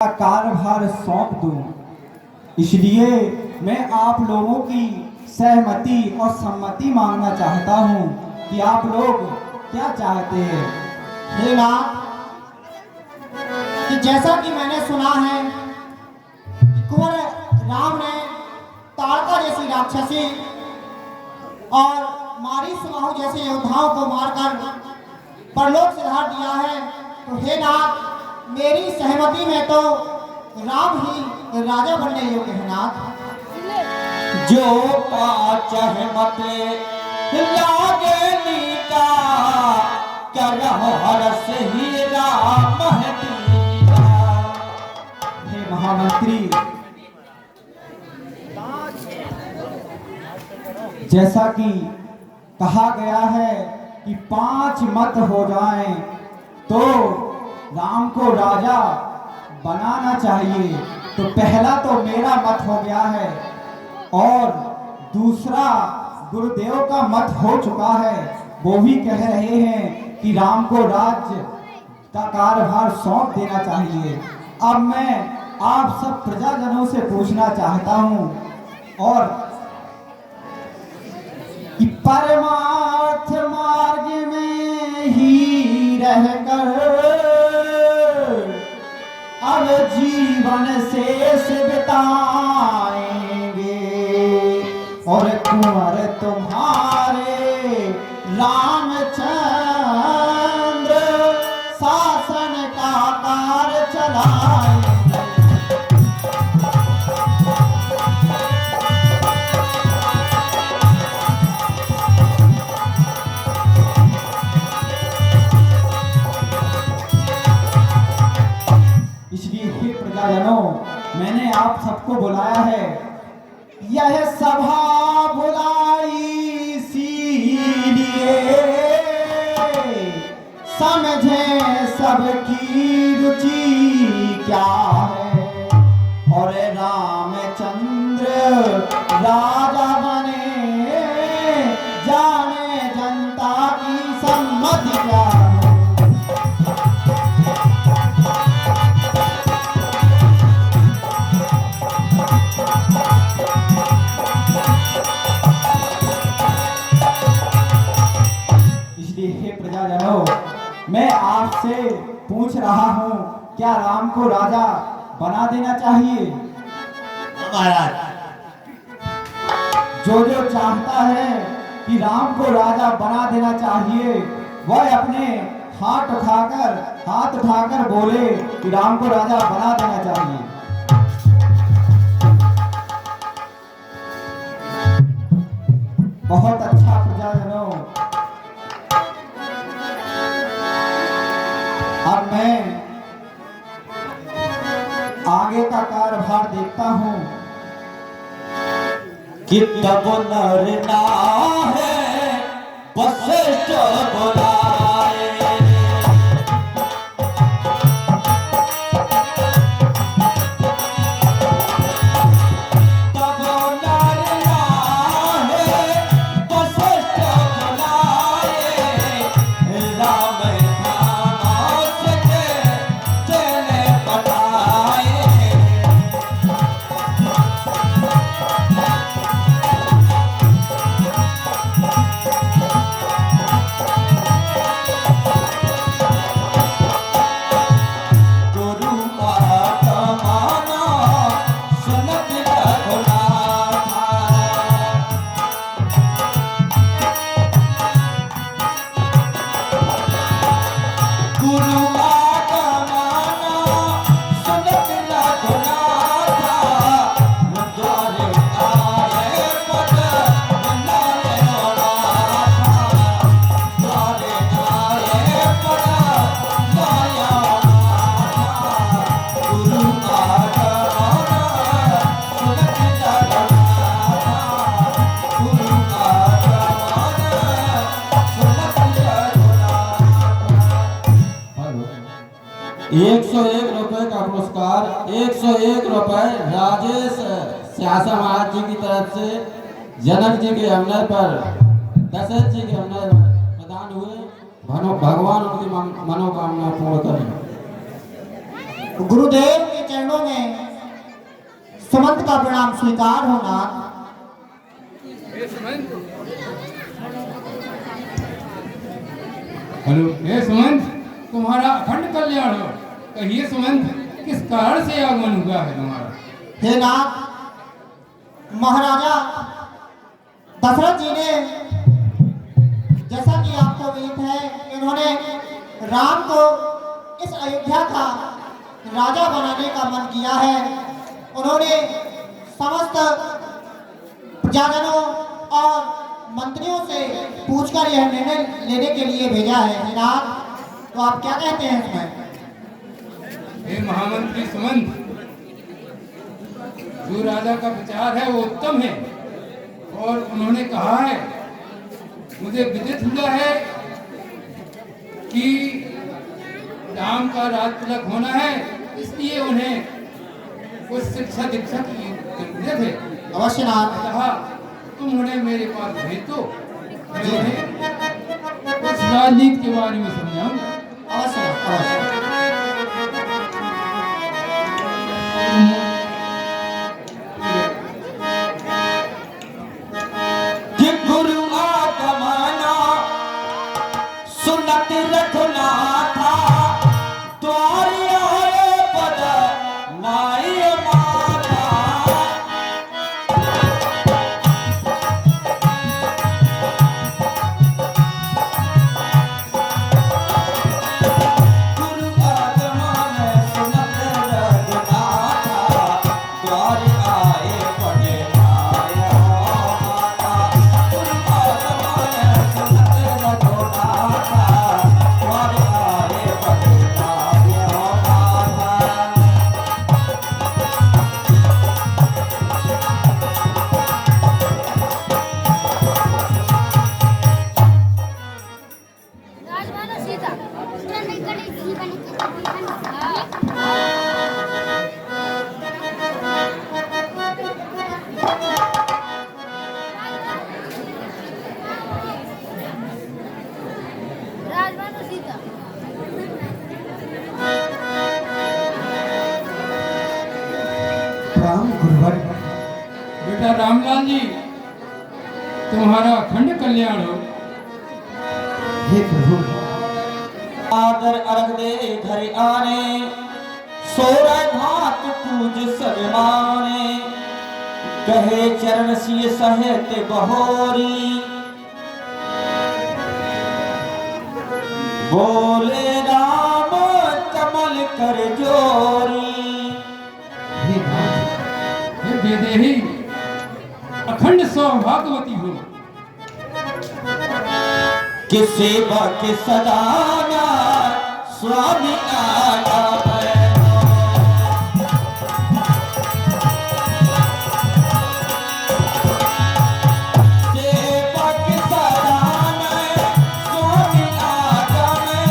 का कार्यभार सौंप दूं। इसलिए मैं आप लोगों की सहमति और सम्मति मांगना चाहता हूं कि आप लोग क्या चाहते हैं। हे नाथ, कि जैसा कि मैंने सुना है कि कुंवर राम ने ताड़का जैसी राक्षसी और मारी सुबाहु जैसे योद्धाओं को मारकर परलोक से धार दिया है, तो हे नाथ, मेरी सहमति में तो राम ही राजा बनने योग्य है नाथ। जो पाचह मते लागे नीका करह हरस ही राम हतीका। हे महामंत्री, जैसा कि कहा गया है कि 5 मत हो जाएं तो राम को राजा बनाना चाहिए, तो पहला तो मेरा मत हो गया है और दूसरा गुरुदेव का मत हो चुका है। वो भी कह रहे हैं कि राम को राज्य का कार्यभार सौंप देना चाहिए। अब मैं आप सब प्रजाजनों से पूछना चाहता हूं और कि परमार्थ मार्ग में ही रहकर अब जीवन शेष बिताएंगे और कुंवर तुम्हारे रामचंद्र शासन का कार्य चलाएंगे। इसलिए हे प्रजाजनों, मैंने आप सबको बुलाया है। यह सभा बुलाई इसीलिए समझे सबकी रुचि क्या है और रामचंद्र राजा बने जाने जनता की सम्मति क्या है। हे प्रजाजनों, मैं आपसे पूछ रहा हूं, क्या राम को राजा बना देना चाहिए? महाराज, जो जो चाहता है कि राम को राजा बना देना चाहिए, वह अपने हाथ उठाकर बोले कि राम को राजा बना देना चाहिए। बहुत अच्छा प्रजाजनों, अब मैं आगे का कार्यभार देखता हूं। कि तब नर ना है वशिष्ठ बुलाए। तब नर ना है वशिष्ठ बुलाए। राम धाम से चले पठाए। गुरु बात माना सुनत रघुनाथा। गुरु बात माना सुनत रघुनाथा। द्वारे आए पद बनाए नाथा। द्वारे आए पद बनाया नाथा। गुरु बात माना सुनत रघुनाथा। गुरु बात माना सुनत रघुनाथा। 101 रुपए का पुरस्कार, 101 रुपए राजेश स्यासा महाराज जी की तरफ से जनक जी के अवसर पर दशरथ जी के अवसर पर प्रदान हुए। भगवान उनकी मनोकामना पूर्ण करें। गुरुदेव के का प्रणाम स्वीकार हो नाथ। हेलो, हे सुमंत, तुम्हारा अखंड कल्याण हो। कहिए सुमंत, किस कारण से आगमन हुआ है तुम्हारा? हे नाथ, महाराजा दशरथ जी ने, जैसा कि आपको विदित है, इन्होंने राम को इस अयोध्या का राजा बनाने का मन किया है। उन्होंने समस्त प्रजाजनों और मंत्रियों से पूछकर यह निर्णय लेने के लिए भेजा है। हे नाथ, तो आप क्या कहते हैं इसमें? हे महामंत्री सुमंत, जो राजा का विचार है वो उत्तम है, और उन्होंने कहा है, मुझे विदित हुआ है कि राम का राज तिलक होना है, इसलिए उन्हें कुछ शिक्षा दीक्षा की जरूरत है। अवश्य नाथ। कहा तुम उन्हें मेरे पास भेज दो, मैं उन्हें कुछ राजनीति के बारे में समझाऊंगा। अवश्य नाथ, अवश्य। कि गुरु आगमना सुनत रखना था, द्वार आए पद नाई माता। गुरु आगमन सुनत रखना था, द्वार आए पद नाई माता। गुरु आगमन सुनत रखना था, द्वार आए पद नाई माता। राजमाता सीता नहीं करी जीवन की राजमाता सीता राम गुरुवर, बेटा रामलाल जी, तुम्हारा अखंड कल्याण हो। हे प्रभु, आदर अर्घ दे घर आने, सोरा घाट पूज सरमाने। कहे चरण सिय सहित बहोरी, बोले राम कमल कर जोरी। हे नाथ, हे वेदेही, अखंड सौभाग्यवती हो। कि सेवा के सदाना स्वामी आया है। सेवा के सदाना स्वामी आया है।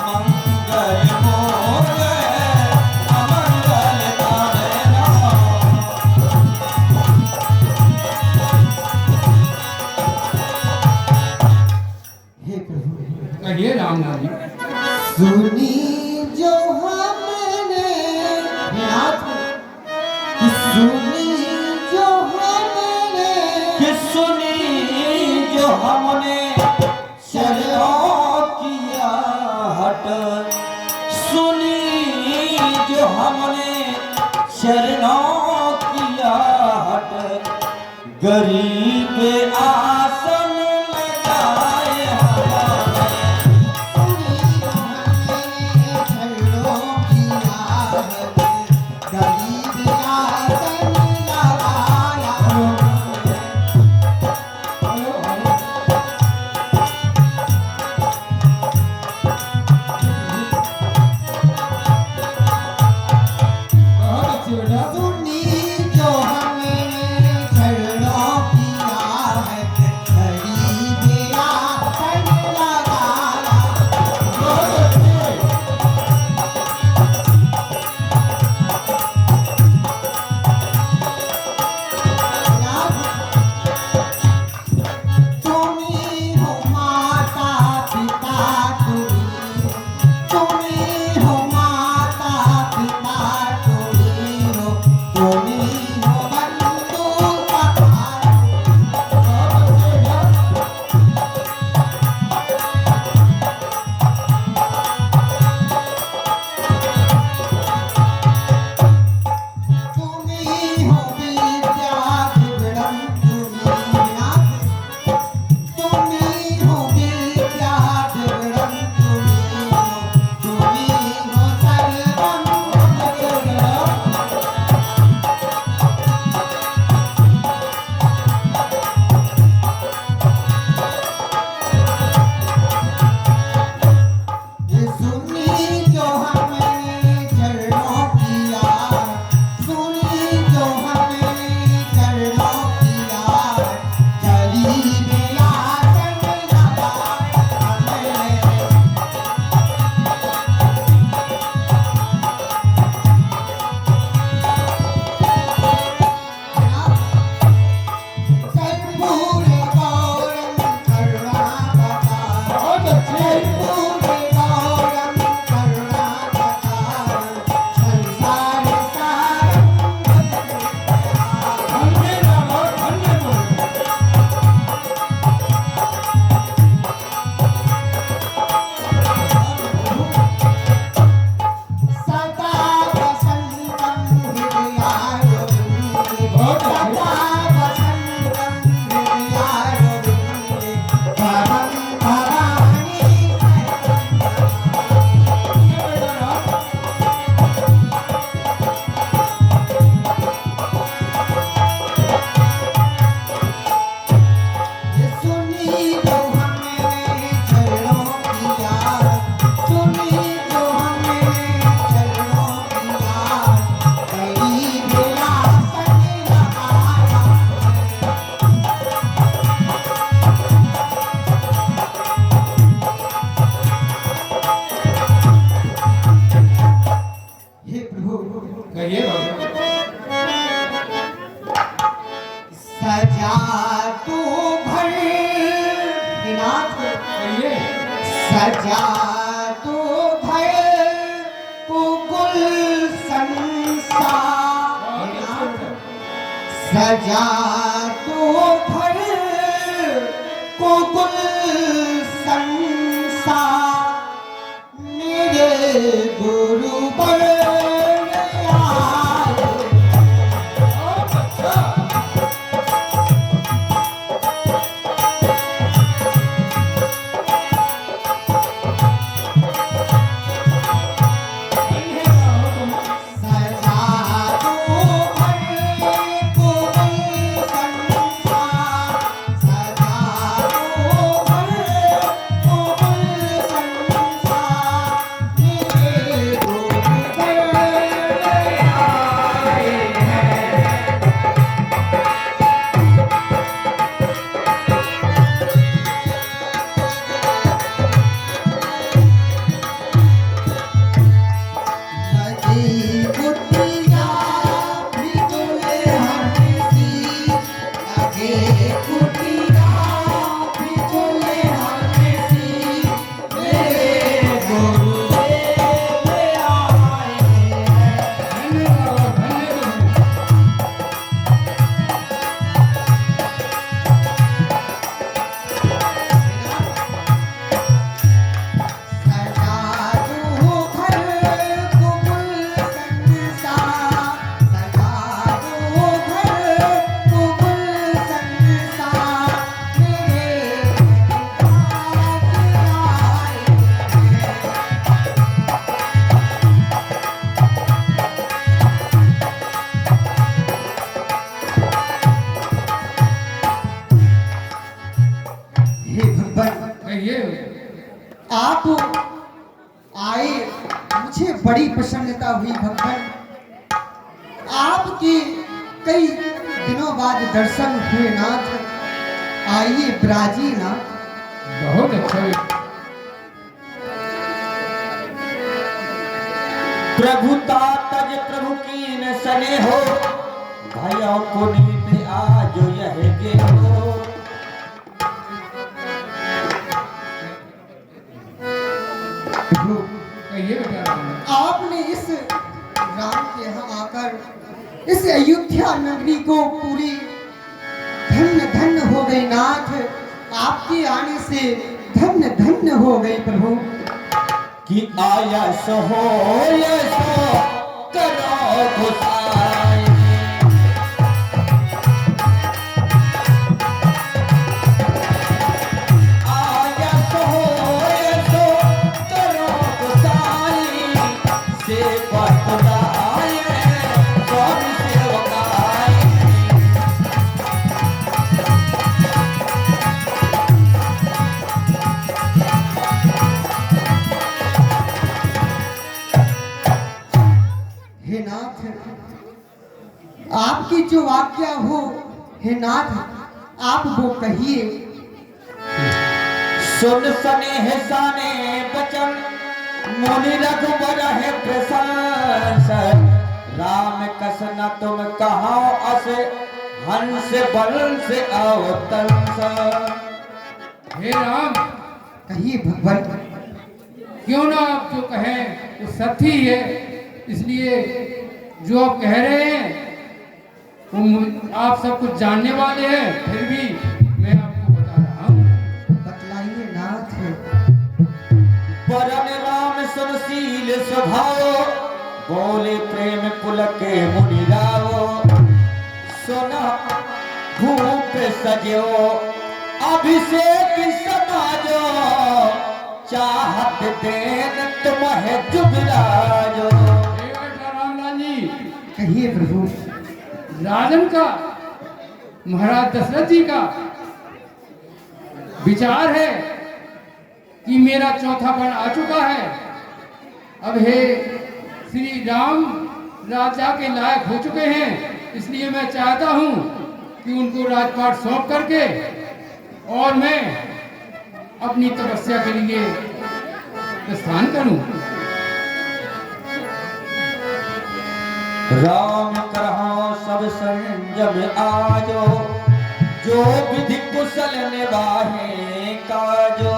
मंगल मोगे अमंगल तारे। हे प्रभु, कहिए रामलाल जी। सुनी जो हमने, नाथ, कि सुनी जो हमने, कि सुनी जो हमने चरणों किया हट। सुनी जो हमने चरणों किया हट। गरीब आसन में जाए हमारे। बहुत अच्छी बेटा। सुनी जो हमने चरणों प्रभु कहिए बाबू। सजा तू भर नाथ कहिए। सजा तू भर कुल संसार सजा तू भर कुल संसार मेरे गुरु पर आप आए मुझे बड़ी प्रसन्नता हुई भगवान। आपके कई दिनों बाद दर्शन हुए नाथ। आइए ब्राजी नाथ। बहुत अच्छा है। प्रभुता तज प्रभु की न सने हो भाइयों को नीत आज यह के हो। कहिए बेटा। आपने इस राम के यहाँ आकर इस अयोध्या नगरी को पूरी धन्य धन्य हो गई नाथ। आपके आने से धन्य धन्य हो गई प्रभु। कि आया सो हो यशो करो गुसाई। आया सो हो यशो करो गुसाई। सेवा खुदाई स्वामी सेवकाई। हे नाथ आपकी जो आज्ञा हो हे नाथ आप वो कहिए। सुन सने साने बचन मुनि रघुबर है प्रशंस। राम कस न तुम कहो अस हंस बल से अवतंस। हे राम कहिए भगवान। क्यों ना आप जो कहें वो सत्य ही है। इसलिए जो आप कह रहे हैं वो आप सब कुछ जानने वाले हैं। फिर भी मैं आपको बता रहा हूँ। बतलाइए नाथ। परम राम सुनशील स्वभाव बोले प्रेम पुलक मुनि रावो। सुना भूप सजो अभिषेक समाजो। चाहत देन तुम्हें जुबराजो। रामलाल जी कहिए प्रभु। राजन का महाराज दशरथ जी का विचार है कि मेरा चौथा पर्ण आ चुका है। अब हे श्री राम राजा के लायक हो चुके हैं। इसलिए मैं चाहता हूं कि उनको राजपाट सौंप करके और मैं अपनी तपस्या के लिए प्रस्थान करूं। राम करहो सब संयम आजो, जो विधि कुशल निभाहे काजो।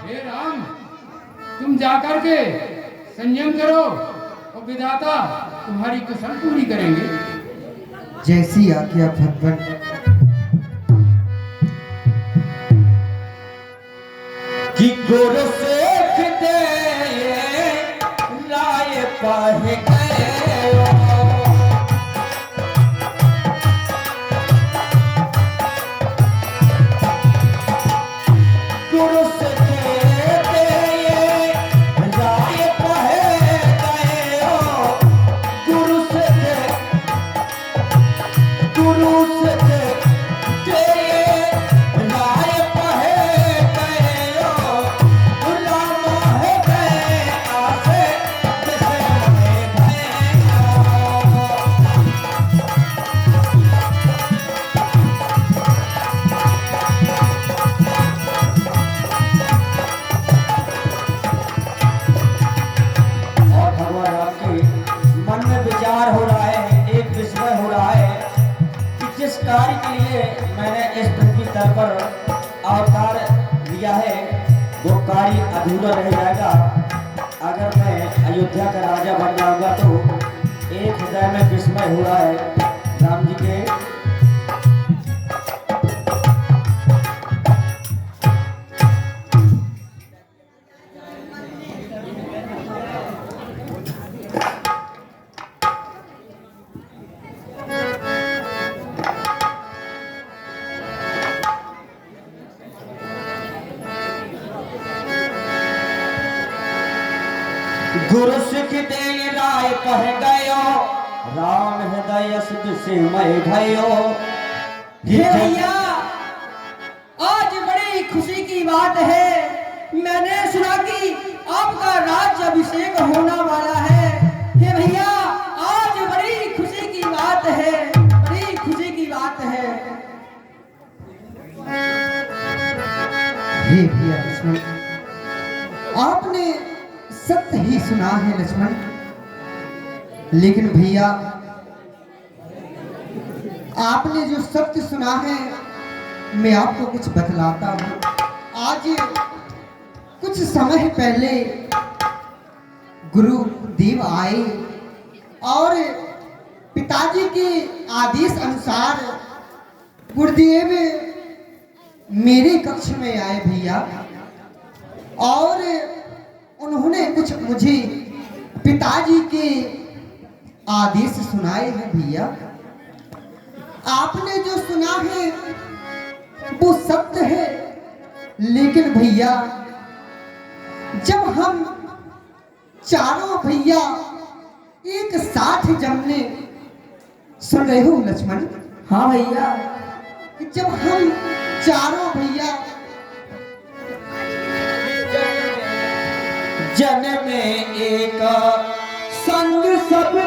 हे राम, तुम जाकर के संयम करो और विधाता तुम्हारी कुशल पूरी करेंगे। जैसी आज्ञा भगवान। कि गुरु सेख दे राय पाहे गए, गुरु सेख दे राय पाहे गए, गुरु सेख दे राय पाहे गए, राम है गए आसे जैसे और भगवान राम के मन में विचार हो रहा है, एक विस्मय हो रहा है कि जिस कार्य के लिए मैंने इस पृथ्वी तल पर अवतार लिया है वो कार्य अधूरा रह जाएगा। अगर मैं अयोध्या का राजा बन जाऊंगा तो एक हृदय में विस्मय हो रहा है राम जी के। गुरु सिख दे राय कह गयो, राम हृदय से मय भयो। हे भैया, आज बड़ी खुशी की बात है। मैंने सुना कि आपका राज्य अभिषेक होना वाला है। हे भैया, आज बड़ी खुशी की बात है, बड़ी खुशी की बात है। हे भैया लक्ष्मण, आपने सत्य ही सुना है लक्ष्मण, लेकिन भैया आपने जो सत्य सुना है मैं आपको कुछ बतलाता हूँ। आज कुछ समय पहले गुरुदेव आए और पिताजी के आदेश अनुसार गुरुदेव मेरे कक्ष में आए भैया, और उन्होंने कुछ मुझे पिताजी के आदेश सुनाए हैं भैया। आपने जो सुना है वो सत्य है, लेकिन भैया जब हम चारों भैया एक साथ जमने, सुन रहे हो लक्ष्मण? हाँ भैया, कि जब हम चारों भैया जन में एक संग सब